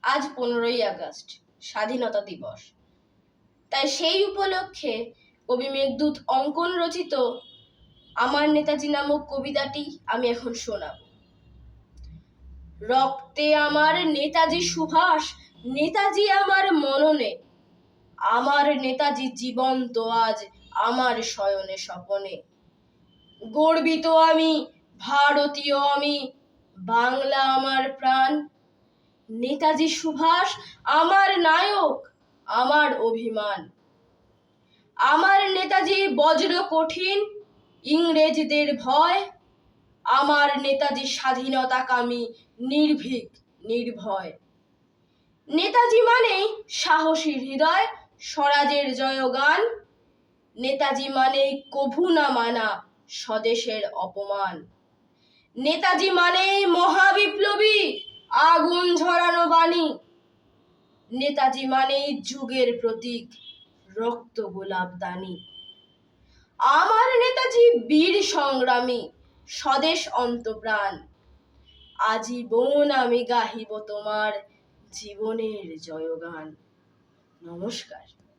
আজ 15ই আগস্ট, স্বাধীনতা দিবস। তাই সেই উপলক্ষে কবি মেঘদূত অঙ্কন রচিত আমার নেতাজি নামক কবিতাটি আমি এখন শোনাব। রক্তে আমার নেতাজি সুভাষ, নেতাজি আমার মননে, আমার নেতাজি জীবন্ত আজ আমার শয়নে স্বপনে। গর্বিত আমি, ভারতীয় আমি, বাংলা আমার প্রাণ। নেতাজি সুভাষ আমার নায়ক, আমার অভিমান। আমার নেতাজি বজ্র কঠিন, ইংরেজদের ভয়। আমার নেতাজি স্বাধীনতাকামী, নির্ভীক নির্ভয়। নেতাজি মানেই সাহসী হৃদয়, স্বরাজের জয়গান। নেতাজি মানেই কভু না মানা স্বদেশের অপমান। নেতাজি মানেই মহাবিপ্লবী, আগুন ঝরানো বাণী। নেতাজি মানেই যুগের প্রতীক, রক্ত গোলাপ দানি। আমার নেতাজি বীর সংগ্রামী, স্বদেশ অন্তপ্রাণ। আজীবন আমি গাহিব তোমার জীবনের জয়গান। নমস্কার।